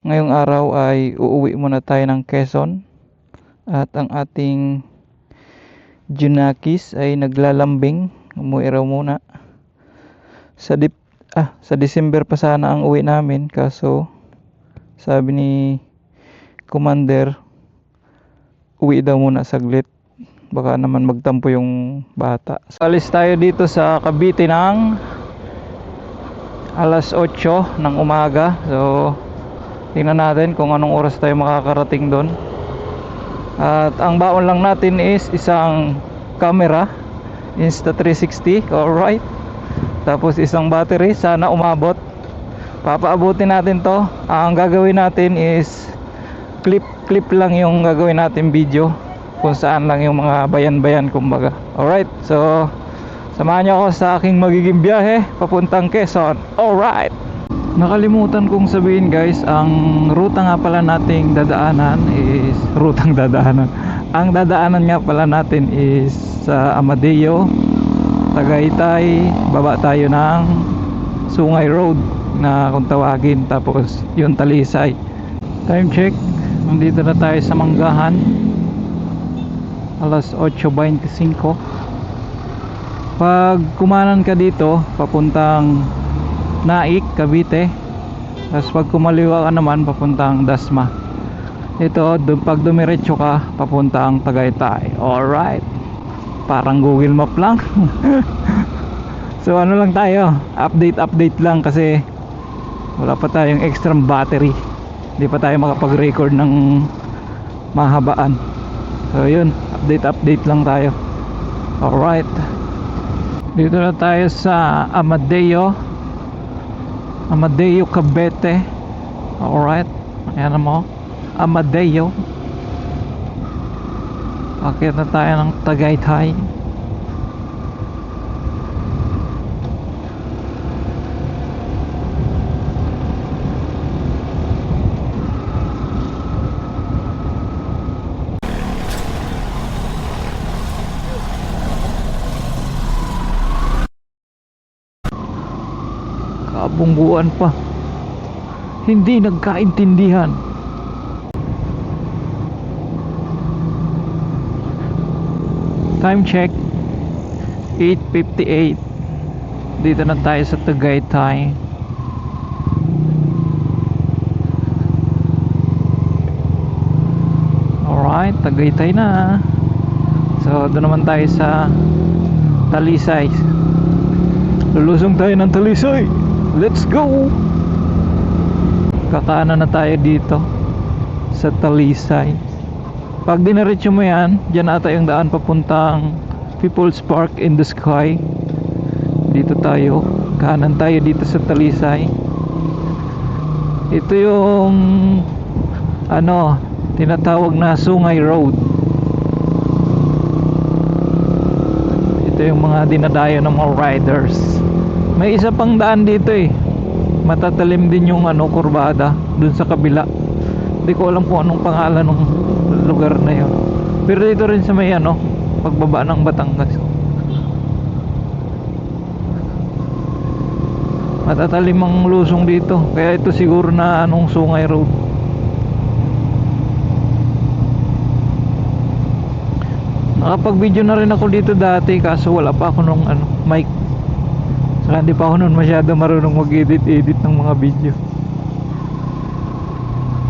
Ngayong araw ay uuwi muna tayo ng Quezon at ang ating Junakis ay naglalambing. Umuwi raw muna. Sa December pa sana ang uwi namin, kaso sabi ni Commander, uwi daw muna saglit. Baka naman magtampo yung bata. So, alis tayo dito sa Cavite ng alas 8 ng umaga. So tingnan natin kung anong oras tayo makakarating doon. At ang baon lang natin is isang camera Insta360. Alright. Tapos isang battery. Sana umabot. Papaabutin natin to. Ang gagawin natin is clip lang yung gagawin natin video, kung saan lang yung mga bayan-bayan kumbaga. Alright. So samahan nyo ako sa aking magiging biyahe papuntang Quezon. Alright. Nakalimutan kong sabihin guys, ang ruta nga pala nating dadaanan is ang dadaanan nga pala natin is sa Amadeo, Tagaytay, baba tayo ng Sungay Road na kung tawagin, tapos yung Talisay. Time check, nandito na tayo sa Manggahan, alas 8:25. Pag kumanan ka dito papuntang Naik, Cavite, tapos pag kumaliwa ka naman papuntang Dasma. Ito, pag dumiretso ka papuntang Tagaytay. Alright, parang Google Map lang. So ano lang tayo, update lang kasi wala pa tayong extra battery, hindi pa tayo makapag-record ng mahabaan. So yun, update lang tayo. Alright, dito na tayo sa Amadeo, Cavite. Alright, ayan mo, Amadeo. Akit na tayo ng Tagaytay. Kabungguan pa, hindi nagkaintindihan. Time check 8:58. Dito na tayo sa Tagaytay. Alright, Tagaytay na. So doon naman tayo sa Talisay. Lulusong tayo ng Talisay. Let's go! Kakaanan na tayo dito sa Talisay. Pag diniretso mo yan, dyan ata yung daan papuntang People's Park in the Sky. Dito tayo, kanan tayo dito sa Talisay. Ito yung tinatawag na Sungay Road. Ito yung mga dinadayo ng mga riders. May isa pang daan dito matatalim din yung kurbada dun sa kabila. Hindi ko alam kung anong pangalan ng lugar na yun, pero dito rin sa may pagbaba ng Batangas, matatalim ang lusong dito. Kaya ito siguro na Sungay Road. Nakapag video na rin ako dito dati, kaso wala pa ako nung mic. Saka hindi pa ako nun masyado marunong mag-edit ng mga video.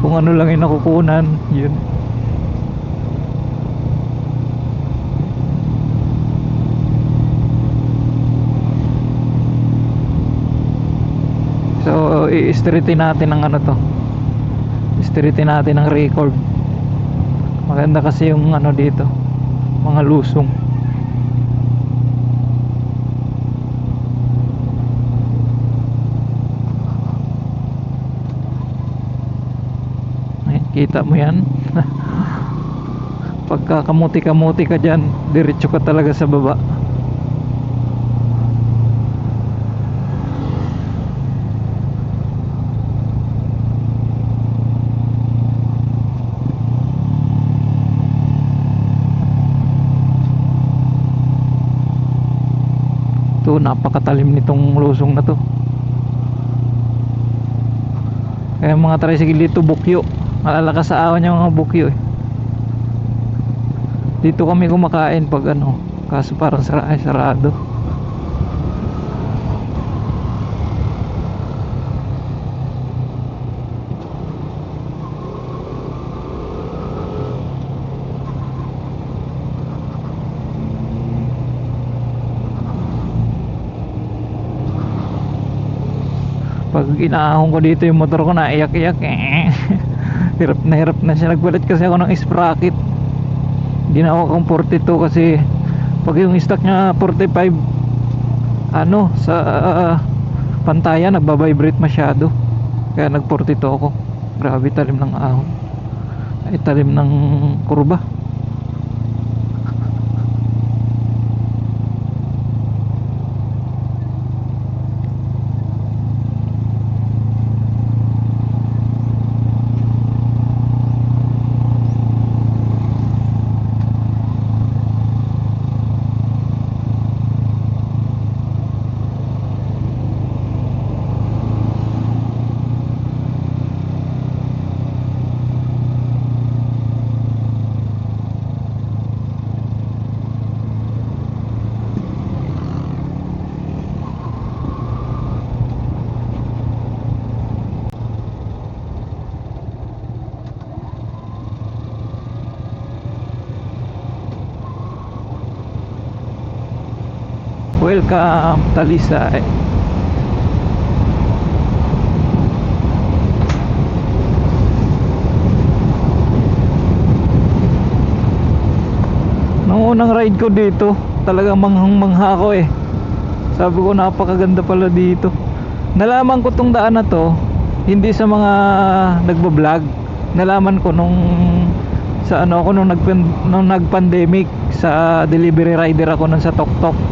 Kung ano lang yung nakukunan, yun. So i-straighten natin ang i-straighten natin ang record. Maganda kasi yung dito, mga lusong. Kita mo yan. Pagka kamuti ka dyan, diretso ka talaga sa baba. Ito, napakatalim nitong lusong na to. Kaya mga tricycle dito bukyo, malalakas sa awan yung mga bukyo eh. Dito kami kumakain pag ano, kaso parang sarado. Pag inaahon ko dito yung motor ko, naiyak-iyak hirap na siya. Nagpalit kasi ako ng sprocket, ginawa kong 42 kasi pag yung stock nya 45 ano sa pantayan nagbabibrate masyado, kaya nag 42 ako. Grabe talim ng ahon, ay talim ng kurba. Welcome Talisay. Nung unang ride ko dito, talagang manghang-mangha ako eh. Sabi ko napakaganda pala dito. Nalaman ko tong daan na to hindi sa mga nagbo-vlog. Nalaman ko nung sa ano ako nung nag-pandemic, sa delivery rider ako nun sa Tok-Tok.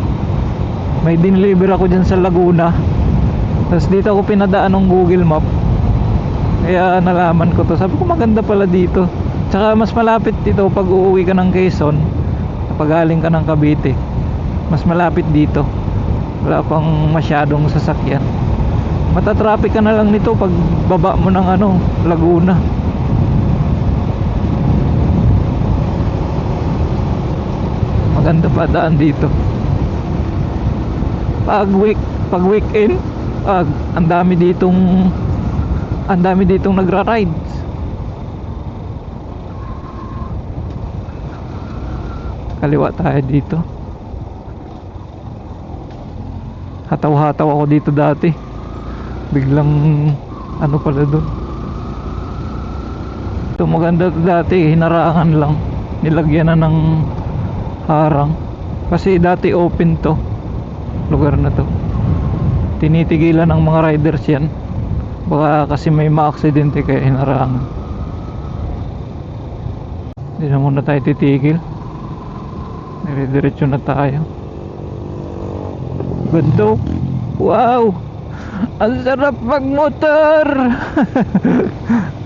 May dineliver ako dyan sa Laguna, tapos dito ako pinadaan ng Google Map, kaya nalaman ko to. Sabi ko maganda pala dito, tsaka mas malapit dito pag uuwi ka ng Quezon, pag galing ka ng Cavite, mas malapit dito, wala pang masyadong sasakyan. Matatraffic ka na lang nito pag baba mo ng ano, Laguna. Maganda pa daan dito pag weekend. Ang dami ditong nagra-rides. Kaliwa tayo dito. Hataw-hataw ako dito dati, biglang ano pala doon. Ito maganda to dati, hinarangan lang, nilagyan na ng harang kasi dati open to lugar na to. Tinitigilan ng mga riders yan, baka kasi may ma-aksidente kaya hinarangan. Hindi na muna tayo titigil, dire-diretso na tayo. Ganda, wow, ang sarap magmotor.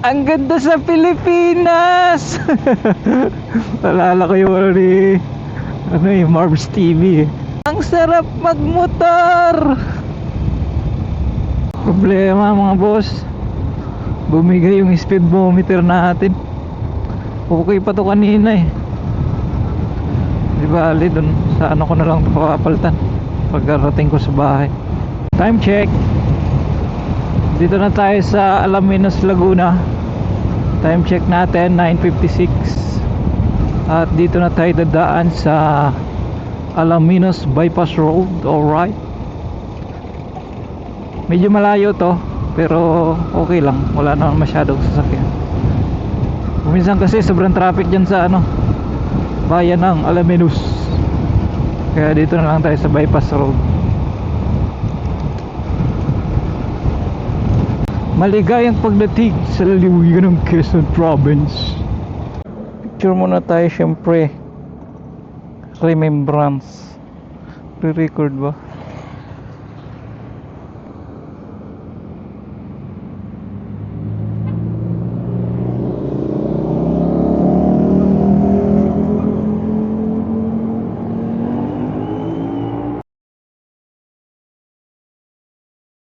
Ang ganda sa Pilipinas. Alala ko yung ano yung Marbs TV eh. Ang sarap magmotor. Problema mga boss, bumigay yung speedometer natin. Okay pa to kanina eh. Di bali dun sa ano ko na lang ito papapalitan pagkarating ko sa bahay. Time check, dito na tayo sa Alaminos, Laguna. Time check natin 9:56. At dito na tayo dadaan sa Alaminos Bypass Road. Alright, medyo malayo to pero okay lang, wala naman masyadong sasakyan. Minsan kasi sobrang traffic dyan sa ano, bayan ng Alaminos, kaya dito na lang tayo sa Bypass Road. Maligayang pagdating sa laliwigan ng Quezon Province. Picture muna tayo syempre, remembrance. Re-record ba?